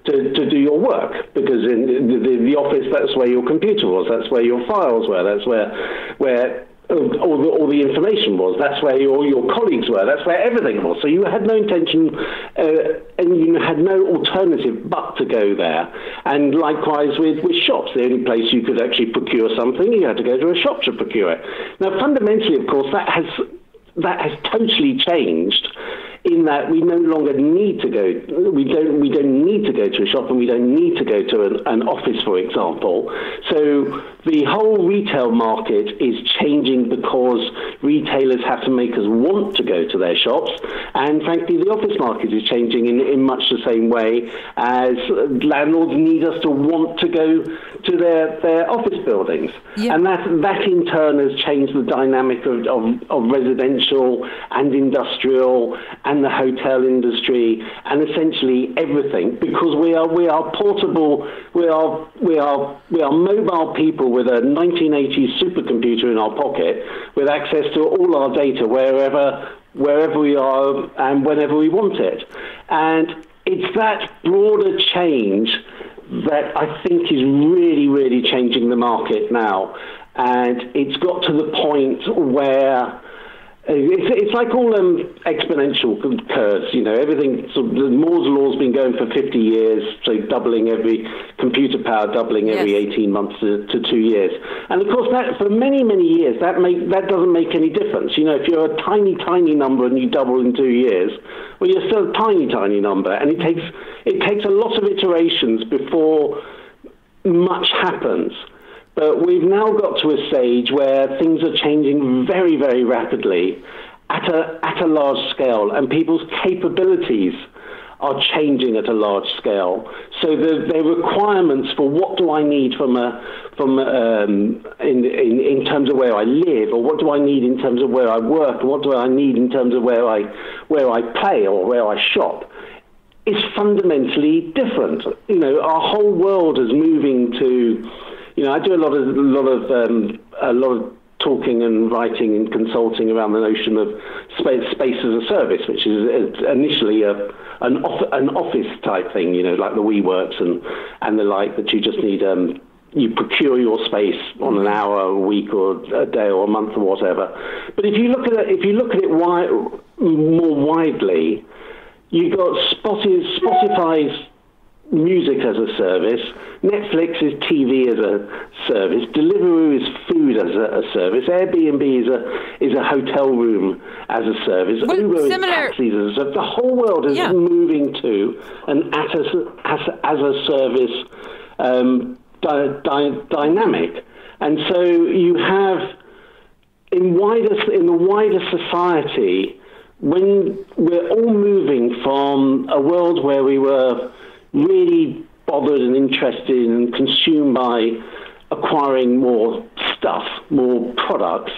[SPEAKER 6] to do your work, because in the office, that's where your computer was, that's where your files were, that's where all the information was. That's where all your colleagues were. That's where everything was. So you had no intention, and you had no alternative but to go there. And likewise with shops, the only place you could actually procure something, you had to go to a shop to procure it. Now, fundamentally, of course, that has totally changed, in that we no longer need to go. We don't need to go to a shop, and we don't need to go to an office, for example. So the whole retail market is changing because retailers have to make us want to go to their shops, and frankly, the office market is changing in much the same way as landlords need us to want to go to their office buildings. Yeah. And that in turn has changed the dynamic of residential and industrial and the hotel industry and essentially everything, because we are portable, we are mobile people with a 1980s supercomputer in our pocket with access to all our data wherever we are and whenever we want it. And it's that broader change that I think is really, really changing the market now. And it's got to the point where it's like all exponential curves, everything. So the Moore's law's been going for 50 years, so doubling every computer power, doubling every 18 months to 2 years. And of course, that for many, many years, that doesn't make any difference. If you're a tiny, tiny number and you double in 2 years, well, you're still a tiny, tiny number, and it takes a lot of iterations before much happens. But we've now got to a stage where things are changing very, very rapidly at a large scale, and people's capabilities are changing at a large scale. So the requirements for what do I need in terms of where I live, or what do I need in terms of where I work, or what do I need in terms of where I play or where I shop, is fundamentally different. Our whole world is moving to. I do a lot of talking and writing and consulting around the notion of space as a service, which is initially an office type thing, like the WeWorks and the like, that you just need you procure your space on an hour, a week, or a day, or a month, or whatever. But if you look at it more widely, you've got Spotify's music as a service, Netflix is TV as a service, Deliveroo is food as a service, Airbnb is a hotel room as a service, Uber is taxis as a service. The whole world is moving to an as a service dynamic. And so you have in the wider society, when we're all moving from a world where we were really bothered and interested and consumed by acquiring more stuff, more products,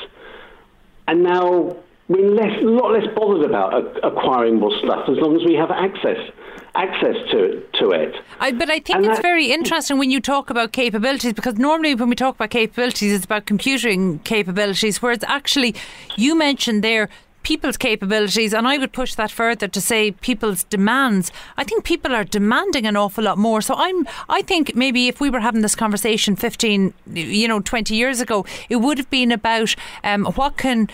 [SPEAKER 6] and now we're a lot less bothered about acquiring more stuff as long as we have access to it.
[SPEAKER 2] But I think it's very interesting when you talk about capabilities, because normally when we talk about capabilities, it's about computing capabilities, whereas actually you mentioned there people's capabilities, and I would push that further to say people's demands. I think people are demanding an awful lot more. So I think maybe if we were having this conversation 15, 20 years ago, it would have been about what can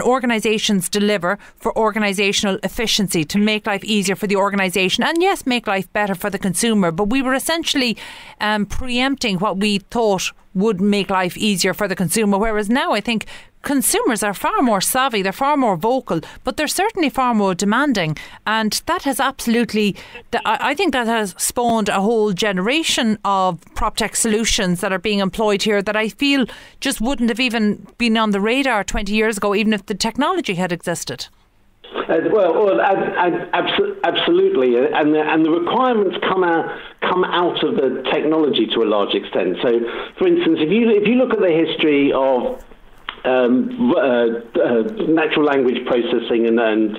[SPEAKER 2] organisations deliver for organisational efficiency to make life easier for the organisation, and yes, make life better for the consumer. But we were essentially preempting what we thought would make life easier for the consumer, whereas now I think consumers are far more savvy, they're far more vocal, but they're certainly far more demanding, and that has absolutely, I think that has spawned a whole generation of Proptech solutions that are being employed here that I feel just wouldn't have even been on the radar 20 years ago, even if the technology had existed.
[SPEAKER 6] Absolutely, and the requirements come out of the technology to a large extent. So, for instance, if you look at the history of natural language processing and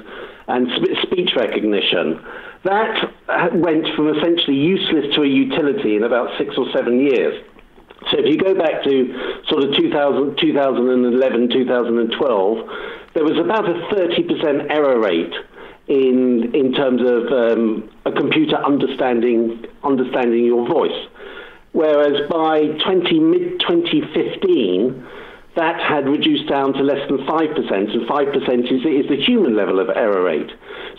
[SPEAKER 6] speech recognition, that went from essentially useless to a utility in about 6 or 7 years. So if you go back to sort of 2011, 2012, there was about a 30% error rate in terms of a computer understanding your voice. Whereas by mid-2015, that had reduced down to less than 5%, and 5% is the human level of error rate.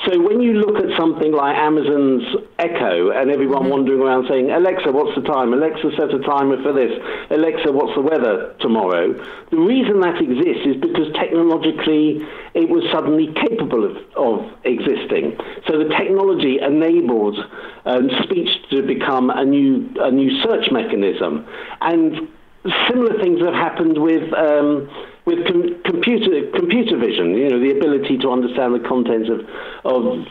[SPEAKER 6] So when you look at something like Amazon's Echo and everyone wandering around saying, Alexa, what's the time? Alexa, set a timer for this. Alexa, what's the weather tomorrow? The reason that exists is because technologically it was suddenly capable of existing. So the technology enabled speech to become a new search mechanism. And similar things have happened with computer vision, the ability to understand the contents of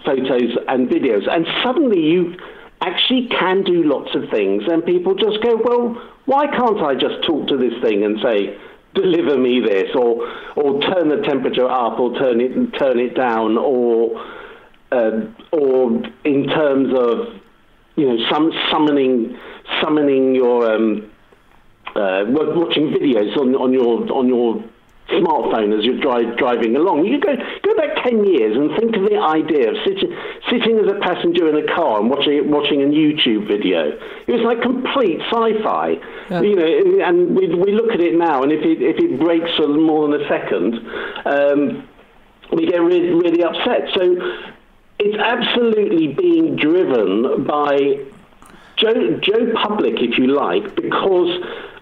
[SPEAKER 6] photos and videos. And suddenly you actually can do lots of things, and people just go, well, why can't I just talk to this thing and say, deliver me this, or turn the temperature up, or turn it down, or in terms of summoning your watching videos on your smartphone as you're driving along. You go back 10 years and think of the idea of sitting as a passenger in a car and watching a YouTube video. It was like complete sci-fi. Yeah. And we look at it now, and if it breaks for more than a second, we get really, really upset. So it's absolutely being driven by Joe Public, if you like, because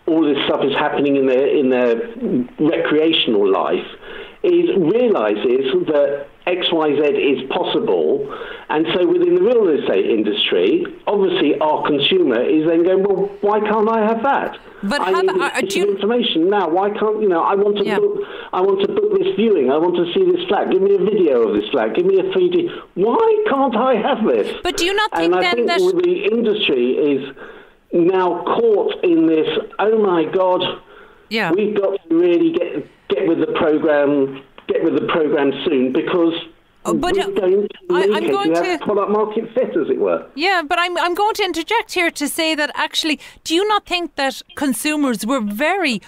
[SPEAKER 6] all this stuff is happening in their recreational life, realizes that XYZ is possible, and so within the real estate industry, obviously our consumer is then going, well, why can't I have that?
[SPEAKER 2] But
[SPEAKER 6] I need information now. Why can't I want to book this viewing. I want to see this flat. Give me a video of this flat. Give me a 3D. Why can't I have this?
[SPEAKER 2] But do you not think
[SPEAKER 6] I think the industry is now caught in this, oh my God, we've got to really get with the program soon, because we're going to have product market fit, as it were.
[SPEAKER 2] Yeah, but I'm going to interject here to say that actually, do you not think that consumers were very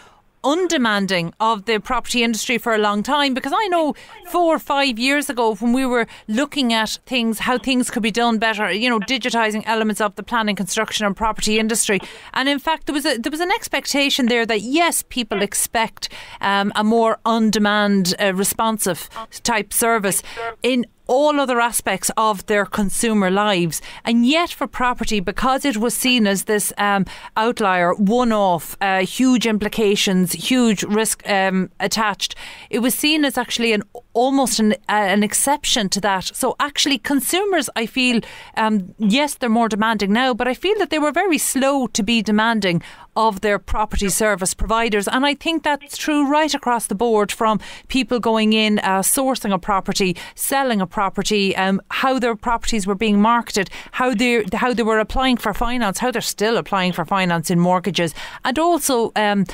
[SPEAKER 2] undemanding of the property industry for a long time? Because I know 4 or 5 years ago, when we were looking at how things could be done better, digitising elements of the planning, construction and property industry, and in fact there was an expectation there that yes, people expect a more on-demand, responsive type service in all other aspects of their consumer lives. And yet for property, because it was seen as this outlier, one-off, huge implications, huge risk attached, it was seen as actually almost an exception to that. So actually consumers, I feel, yes, they're more demanding now, but I feel that they were very slow to be demanding of their property service providers. And I think that's true right across the board, from people going in, sourcing a property, selling a property, how their properties were being marketed, how they were applying for finance, how they're still applying for finance in mortgages, and also in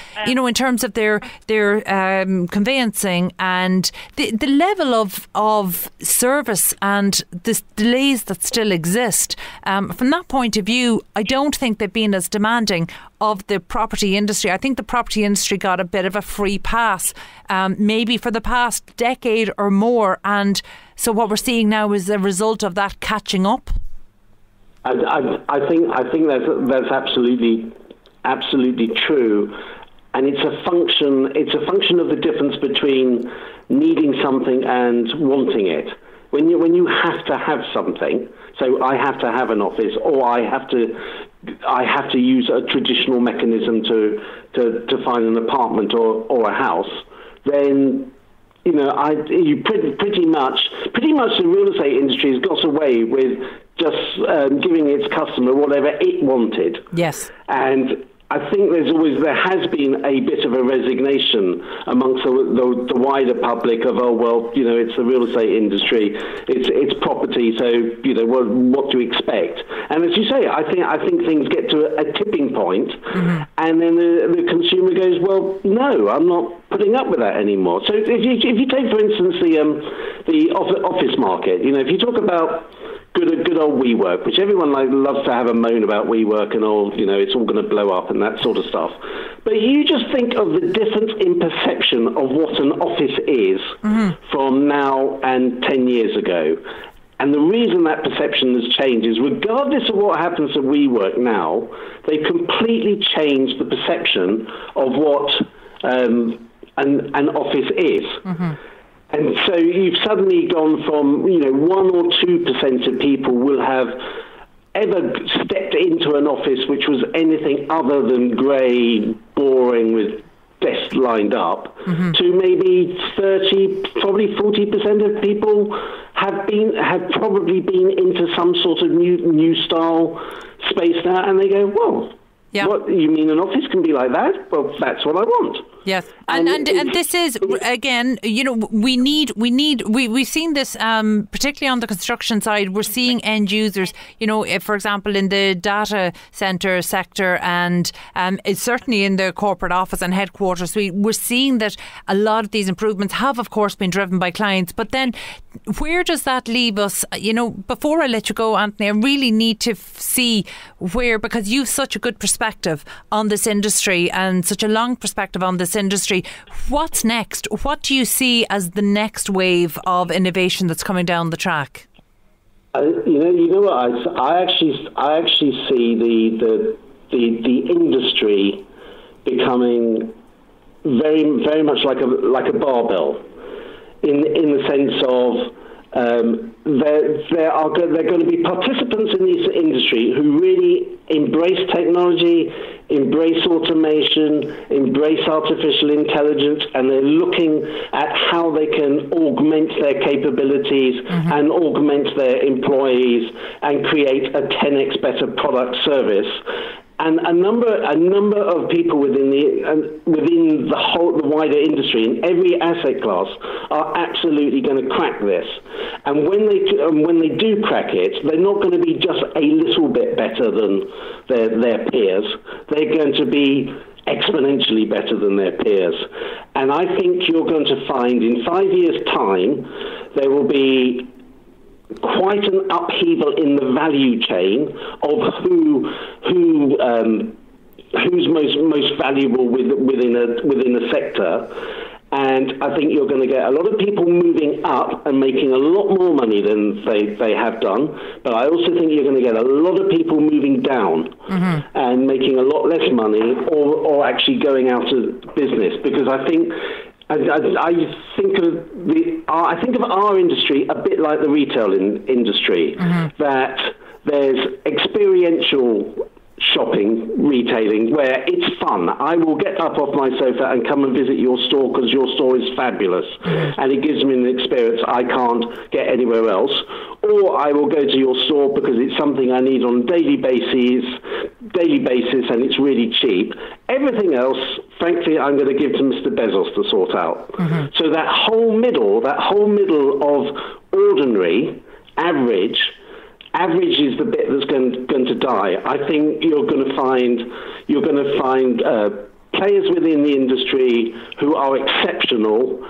[SPEAKER 2] terms of their conveyancing and the level of service and the delays that still exist. From that point of view, I don't think they've been as demanding of the property industry. I think the property industry got a bit of a free pass, maybe for the past decade or more, and so what we're seeing now is a result of that catching up.
[SPEAKER 6] I think that's absolutely true, and it's a function of the difference between needing something and wanting it. When you have to have something, so I have to have an office, or I have to use a traditional mechanism to find an apartment or a house, then you pretty much the real estate industry has got away with just giving its customer whatever it wanted.
[SPEAKER 2] Yes.
[SPEAKER 6] And I think there has been a bit of a resignation amongst the wider public of, it's the real estate industry, it's property, so what do you expect? And as you say, I think things get to a tipping point, and then the consumer goes, well, no, I'm not putting up with that anymore. So if you take, for instance, the office market, if you talk about good old WeWork, which everyone loves to have a moan about WeWork and all, it's all going to blow up and that sort of stuff. But you just think of the difference in perception of what an office is from now and 10 years ago. And the reason that perception has changed is, regardless of what happens to WeWork now, they completely changed the perception of what an office is. And so you've suddenly gone from, 1 or 2% of people will have ever stepped into an office which was anything other than grey, boring with desks lined up, to maybe 30, probably 40% of people have probably been into some sort of new style space now, and they go, well, what, you mean an office can be like that? Well, that's what I want.
[SPEAKER 2] Yes, and this is, again, we've seen this particularly on the construction side. We're seeing end users, if, for example, in the data centre sector, and it's certainly in the corporate office and headquarters, we're seeing that a lot of these improvements have, of course, been driven by clients. But then where does that leave us? Before I let you go, Anthony, I really need to see where, because you've such a good perspective on this industry and such a long perspective on this industry. What's next? What do you see as the next wave of innovation that's coming down the track?
[SPEAKER 6] You know what? I actually see the industry becoming very, very much like a barbell, in the sense of there are going to be participants in this industry who really embrace technology, embrace automation, embrace artificial intelligence, and they're looking at how they can augment their capabilities and augment their employees and create a 10x better product service. And a number of people within the wider industry in every asset class are absolutely going to crack this. And when they do crack it, they're not going to be just a little bit better than their peers. They're going to be exponentially better than their peers. And I think you're going to find in 5 years' time there will be quite an upheaval in the value chain of who's most valuable within a sector. And I think you're going to get a lot of people moving up and making a lot more money than they have done. But I also think you're going to get a lot of people moving down and making a lot less money, or actually going out of business. Because I think I think of our industry a bit like the retail industry, that there's experiential shopping, retailing, where it's fun. I will get up off my sofa and come and visit your store because your store is fabulous, and it gives me an experience I can't get anywhere else. Or I will go to your store because it's something I need on a daily basis, and it's really cheap. Everything else, frankly, I'm going to give to Mr. Bezos to sort out. So that whole middle of ordinary, average is the bit that's going to die. I think you're going to find players within the industry who are exceptional,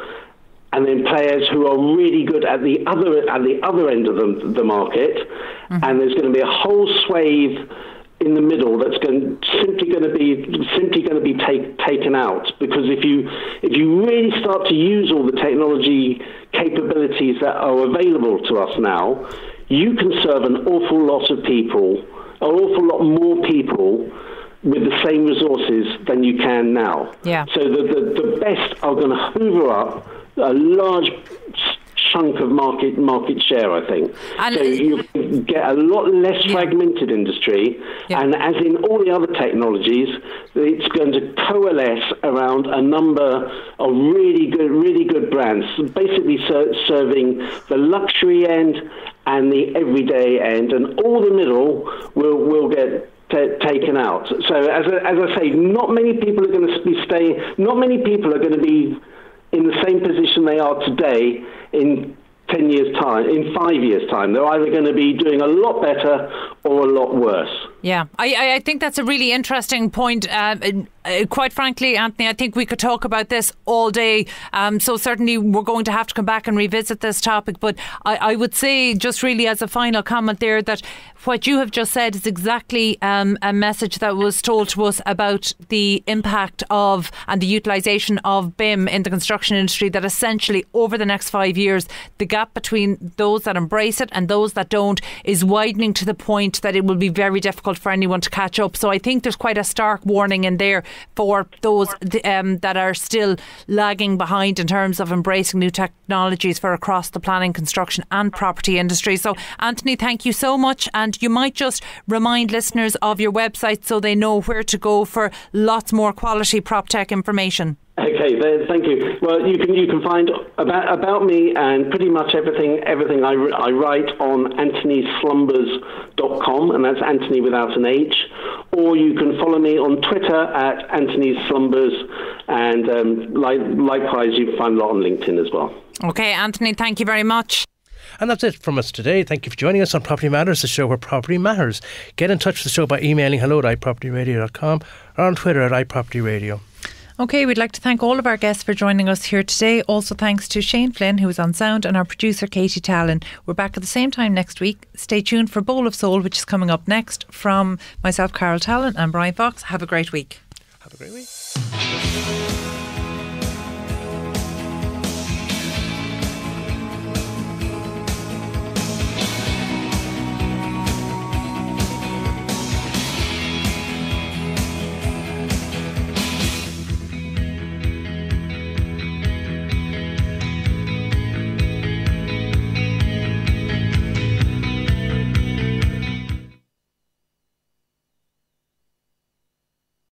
[SPEAKER 6] and then players who are really good at the other end of the market, and there's going to be a whole swathe in the middle that's simply going to be taken out. Because if you really start to use all the technology capabilities that are available to us now, you can serve an awful lot of people, an awful lot more people, with the same resources than you can now. Yeah. So the best are going to hoover up a large chunk of market share, I think. And so you get a lot less fragmented industry, and as in all the other technologies, it's going to coalesce around a number of really good brands, basically serving the luxury end and the everyday end, and all the middle will get taken out. So as I say, not many people are going to be staying. Not many people are going to be in the same position they are today in 10 years' time, in 5 years' time. They're either going to be doing a lot better or a lot worse.
[SPEAKER 2] Yeah, I think that's a really interesting point. Quite frankly, Anthony, I think we could talk about this all day. So certainly we're going to have to come back and revisit this topic. But I would say, just really as a final comment there, that what you have just said is exactly a message that was told to us about the impact of and the utilisation of BIM in the construction industry, that essentially over the next 5 years, the gap between those that embrace it and those that don't is widening to the point stage that it will be very difficult for anyone to catch up. So I think there's quite a stark warning in there for those that are still lagging behind in terms of embracing new technologies for across the planning, construction and property industry. So Antony, thank you so much, and you might just remind listeners of your website so they know where to go for lots more quality Proptech information.
[SPEAKER 6] Okay, thank you. Well, you can find about me and pretty much everything I write on AntonySlumbers.com, and that's Antony without an H. Or you can follow me on Twitter at Antony Slumbers, and likewise you can find a lot on LinkedIn as well.
[SPEAKER 2] Okay, Antony, thank you very much.
[SPEAKER 1] And that's it from us today. Thank you for joining us on Property Matters, the show where property matters. Get in touch with the show by emailing hello@iPropertyRadio.com or on Twitter at iPropertyRadio.
[SPEAKER 2] Okay, we'd like to thank all of our guests for joining us here today. Also thanks to Shane Flynn, who was on sound, and our producer Katie Talon. We're back at the same time next week. Stay tuned for Bowl of Soul, which is coming up next, from myself, Carol Talon, and Brian Fox. Have a great week.
[SPEAKER 1] Have a great week.